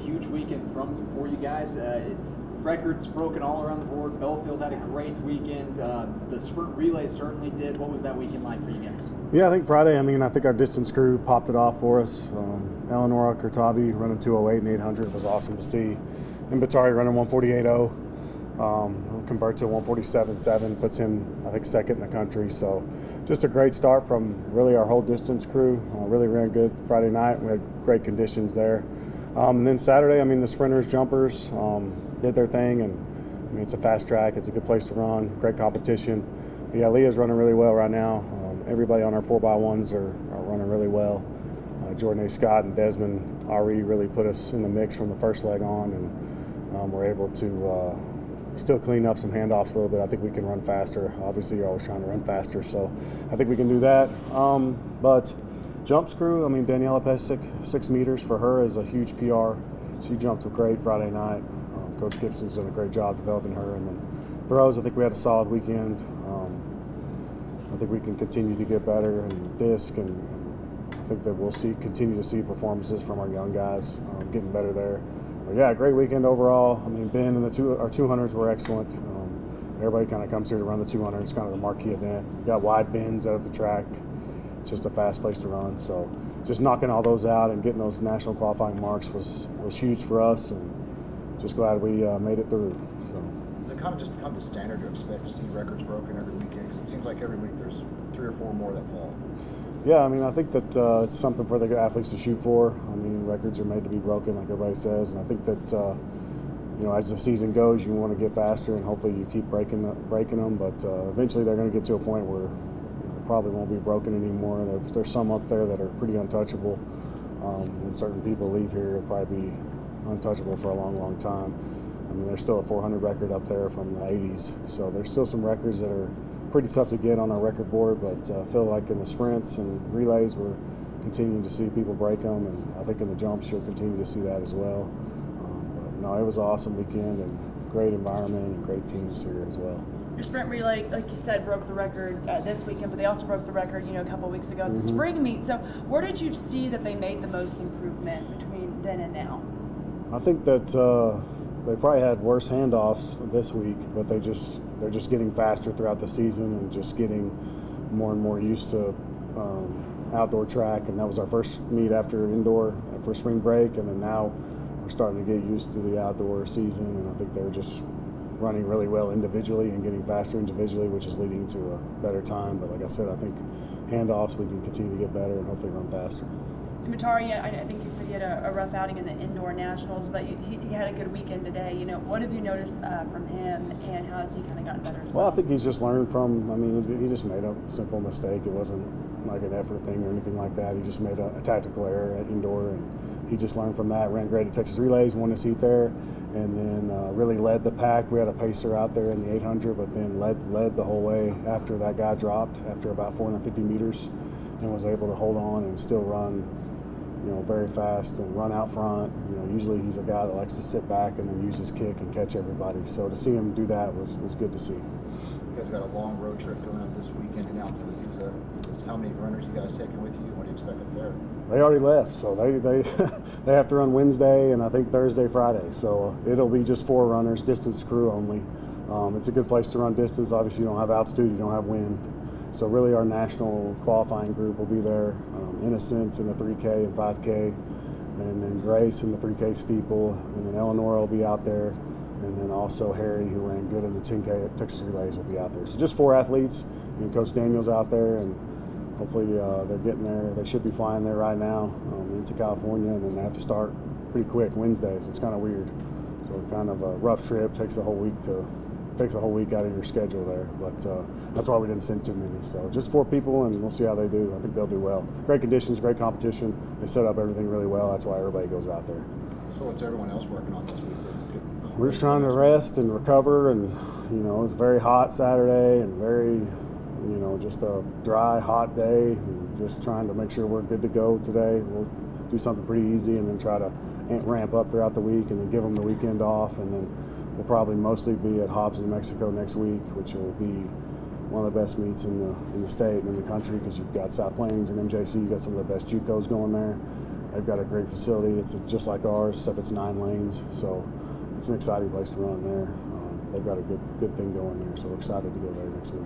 huge weekend for you guys. Records broken all around the board. Belfield had a great weekend. The sprint relay certainly did. What was that weekend like for you guys? Yeah, I think Friday, I think our distance crew popped it off for us. Eleonora Kurtabi running 208 in the 800 was awesome to see. And Batari running 148.0. He'll convert to 147.7, puts him, I think, second in the country. So just a great start from really our whole distance crew. Really ran good Friday night. We had great conditions there. And then Saturday, the sprinters, jumpers did their thing. And it's a fast track. It's a good place to run. Great competition. But yeah, Leah's running really well right now. Everybody on our 4x1s are running really well. Jordan A. Scott and Desmond Ari really put us in the mix from the first leg on, and we're able to still clean up some handoffs a little bit. I think we can run faster. Obviously, you're always trying to run faster, so I think we can do that. But jumps crew, Daniela Pesic, 6 meters for her is a huge PR. She jumped great Friday night. Coach Gibson's done a great job developing her. And then throws, I think we had a solid weekend. I think we can continue to get better in disc, and I think that we'll continue to see performances from our young guys getting better there. But yeah, great weekend overall. Ben and our 200s were excellent. Everybody kind of comes here to run the 200. It's kind of the marquee event. We've got wide bends out of the track. It's just a fast place to run. So just knocking all those out and getting those national qualifying marks was huge for us, and just glad we made it through. So. Does it kind of just become the standard to expect to see records broken every weekend? Because it seems like every week there's 3 or 4 more that fall. Yeah, I think that it's something for the athletes to shoot for. Records are made to be broken, like everybody says, and I think that as the season goes, you want to get faster, and hopefully you keep breaking them. But eventually, they're going to get to a point where they probably won't be broken anymore. There's some up there that are pretty untouchable. When certain people leave here, it'll probably be untouchable for a long, long time. There's still a 400 record up there from the 80s, so there's still some records that are pretty tough to get on our record board, but I feel like in the sprints and relays we're continuing to see people break them, and I think in the jumps you'll continue to see that as well. But no, it was an awesome weekend and great environment and great teams here as well. Your sprint relay, like you said, broke the record this weekend, but they also broke the record, a couple of weeks ago at the spring meet. So where did you see that they made the most improvement between then and now? I think that they probably had worse handoffs this week, but they're just getting faster throughout the season and just getting more and more used to outdoor track. And that was our first meet after indoor for spring break, and then now we're starting to get used to the outdoor season, and I think they're just running really well individually and getting faster individually, which is leading to a better time. But like I said, I think handoffs we can continue to get better and hopefully run faster. Matari, I think you said he had a rough outing in the indoor nationals, but he had a good weekend today. What have you noticed from him, and how has he kind of gotten better? Well, I think he's just learned from. He just made a simple mistake. It wasn't like an effort thing or anything like that. He just made a tactical error at indoor, and he just learned from that. Ran great at Texas Relays, won his heat there, and then really led the pack. We had a pacer out there in the 800, but then led the whole way after that guy dropped after about 450 meters, and was able to hold on and still run very fast and run out front. Usually he's a guy that likes to sit back and then use his kick and catch everybody. So to see him do that was good to see. You guys got a long road trip coming up this weekend and out to Azusa. How many runners you guys taking with you? What do you expect up there? They already left, so they have to run Wednesday and I think Thursday, Friday. So it'll be just 4 runners, distance crew only. It's a good place to run distance. Obviously you don't have altitude, you don't have wind. So really our national qualifying group will be there. Innocent in the 3K and 5K, and then Grace in the 3K steeple, and then Eleanor will be out there, and then also Harry, who ran good in the 10K at Texas Relays, will be out there. So just 4 athletes, and Coach Daniel's out there, and hopefully they're getting there. They should be flying there right now into California, and then they have to start pretty quick Wednesday, so it's kind of weird. So kind of a rough trip, takes a whole week out of your schedule there, but that's why we didn't send too many. So just 4 people, and we'll see how they do. I think they'll do well. Great conditions, great competition. They set up everything really well. That's why everybody goes out there. So what's everyone else working on this week? We're just trying to rest and recover, and it's very hot Saturday and very, just a dry, hot day, and just trying to make sure we're good to go today. We'll do something pretty easy and then try to ramp up throughout the week, and then give them the weekend off, and then we'll probably mostly be at Hobbs, New Mexico next week, which will be one of the best meets in the state and in the country, because you've got South Plains and MJC. You've got some of the best JUCOs going there. They've got a great facility. It's just like ours, except it's 9 lanes. So it's an exciting place to run there. They've got a good thing going there. So we're excited to go there next week.